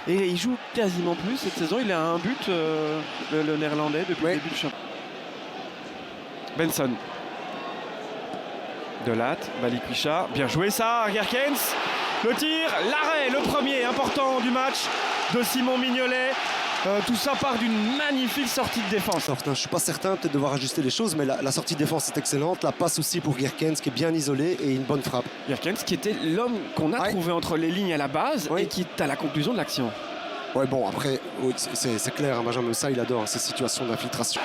Et il joue quasiment plus cette saison. Il a un but, le néerlandais, depuis le début du championnat. Benson. De Laat, Balikwisha. Bien joué ça, Gerkens. Le tir, l'arrêt, le premier important du match de Simon Mignolet. Tout ça part d'une magnifique sortie de défense. Je ne suis pas certain peut-être devoir ajuster les choses, mais la sortie de défense est excellente. La passe aussi pour Gerkens qui est bien isolé et une bonne frappe. Gerkens qui était l'homme qu'on a trouvé entre les lignes à la base et qui est à la conclusion de l'action. Ouais, bon, après, oui, c'est clair, hein, Benjamin Moussa, il adore ces situations d'infiltration.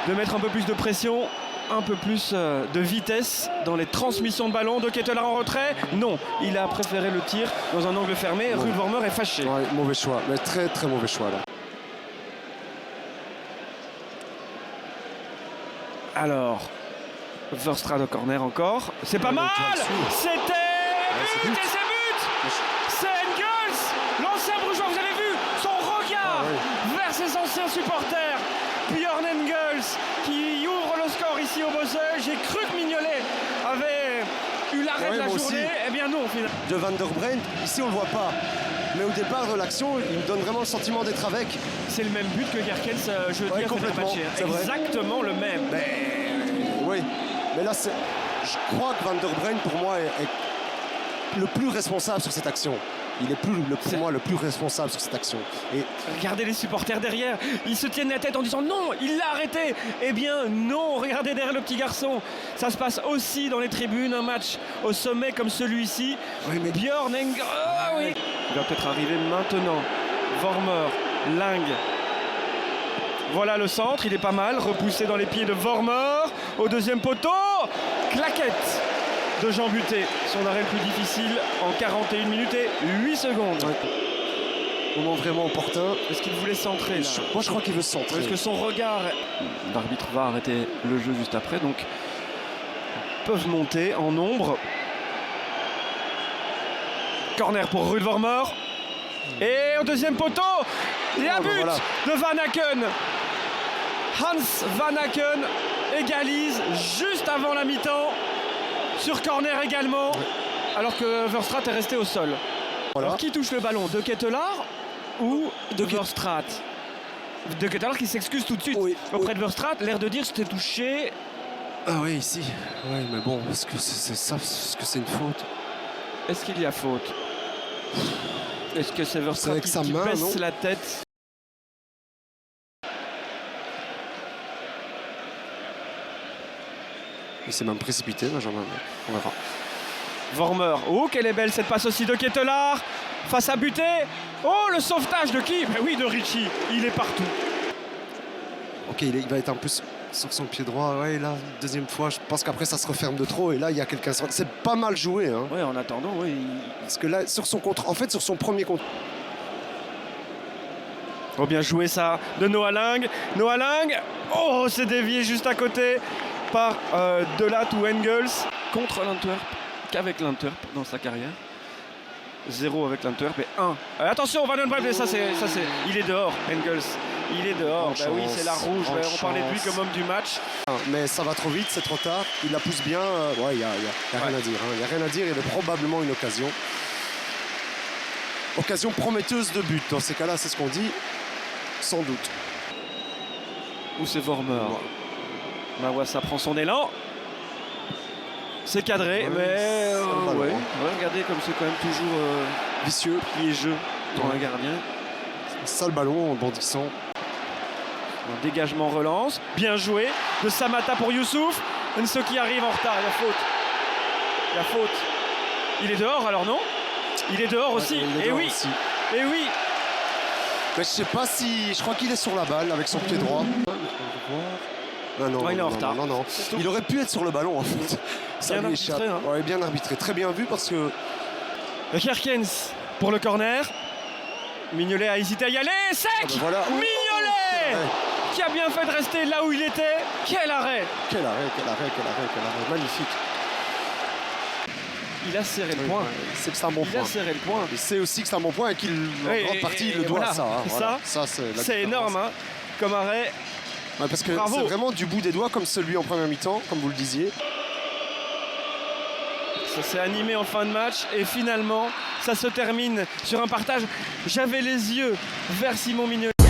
De mettre un peu plus de pression, un peu plus de vitesse dans les transmissions de ballon. De Ketelaar en retrait, non, il a préféré le tir dans un angle fermé. Ruud Vormer est fâché. Ouais, mauvais choix, mais très très mauvais choix là. Alors, Verstraete au corner encore. C'est pas mal. C'était but et c'est but. C'est Engels, l'ancien Brugeois. Vous avez vu son regard vers ses anciens supporters. Björn Engels qui ouvre le score ici au Moselle. J'ai cru que Mignolet avait eu l'arrêt de la journée. Aussi. Eh bien non, finalement. De Van der Bremt, ici on le voit pas. Mais au départ de l'action, il me donne vraiment le sentiment d'être avec. C'est le même but que Gerkens jeudi à Fenerbahçe. Exactement le même. Oui, mais là, je crois que Van der Bremt, pour moi, est le plus responsable sur cette action. Il est pour moi le plus responsable sur cette action. Et regardez les supporters derrière, ils se tiennent la tête en disant non, il l'a arrêté. Eh bien non, regardez derrière le petit garçon. Ça se passe aussi dans les tribunes, un match au sommet comme celui-ci. Oui, mais Björn Engels, il va peut-être arriver maintenant. Vormer, Lang. Voilà le centre, il est pas mal, repoussé dans les pieds de Vormer. Au deuxième poteau, claquette de Jean Buté, son arrêt le plus difficile en 41 minutes et 8 secondes. Moment vraiment opportun. Est-ce qu'il voulait centrer là? Moi je crois qu'il veut centrer. Est-ce que son regard... L'arbitre va arrêter le jeu juste après, donc ils peuvent monter en nombre. Corner pour Ruud Vormer. Et au deuxième poteau, il y a but de Van Aken. Hans Van Aken égalise juste avant la mi-temps. Sur corner également, alors que Verstraete est resté au sol. Alors qui touche le ballon? De Ketelaar ou de Verstraete? De Ketelaar qui s'excuse tout de suite auprès de Verstraete, l'air de dire c'était touché. Ah oui, ici. Oui, mais bon, est-ce que c'est ça? Est-ce que c'est une faute? Est-ce qu'il y a faute? Est-ce que c'est Verstraete qui baisse la tête? Il s'est même précipité, Benjamin. On verra. Vormer. Oh, quelle est belle cette passe aussi de Ketelaar. Face à Buté. Oh, le sauvetage de qui? Mais oui, de Ricci. Il est partout. Ok, il va être un peu sur son pied droit. Ouais, là, deuxième fois, je pense qu'après, ça se referme de trop. Et là, il y a quelqu'un... C'est pas mal joué. Hein. Oui, en attendant, oui. Parce que là, sur son contre... En fait, sur son premier contre... Oh, bien joué ça de Noah Lang. Noah Lang. Oh, c'est dévié juste à côté par De Laat ou Engels contre l'Antwerp, qu'avec l'Antwerp dans sa carrière. 0 avec l'Antwerp et 1. Attention, Van den Bremt, ça c'est. Il est dehors, Engels. Il est dehors. Bah oui, c'est la rouge. On parlait de lui comme homme du match. Mais ça va trop vite, c'est trop tard. Il la pousse bien. Ouais, il n'y a rien à dire. Il n'y a rien à dire. Il y avait probablement une occasion. Occasion prometteuse de but. Dans ces cas-là, c'est ce qu'on dit. Sans doute. Ou c'est Vormer. Mawassa prend son élan. C'est cadré, mais regardez comme c'est quand même toujours vicieux, piégeux pour un gardien. Ça le ballon en bondissant. Un dégagement relance, bien joué de Samata pour Youssouf. Nsoki arrive en retard, il y a faute. Il y a faute. Il est dehors alors non? Il est dehors aussi. Et oui. Et oui. Mais je sais pas si. Je crois qu'il est sur la balle avec son pied droit. Non, il est en retard. Non. Il aurait pu être sur le ballon en fait. Ça bien arbitré. Hein. Ouais, bien arbitré. Très bien vu parce que. Gerkens pour le corner. Mignolet a hésité à y aller. Sec. Mignolet qui a bien fait de rester là où il était. Quel arrêt. Quel arrêt. Magnifique. Il a serré le point. C'est que c'est un bon point. Il a serré le point. Il sait aussi que c'est un bon point et qu'il, en grande partie, il le doit à ça. Hein, voilà. Ça c'est énorme hein, comme arrêt. Ouais, parce que c'est vraiment du bout des doigts comme celui en première mi-temps, comme vous le disiez. Ça s'est animé en fin de match et finalement ça se termine sur un partage. J'avais les yeux vers Simon Mignolet.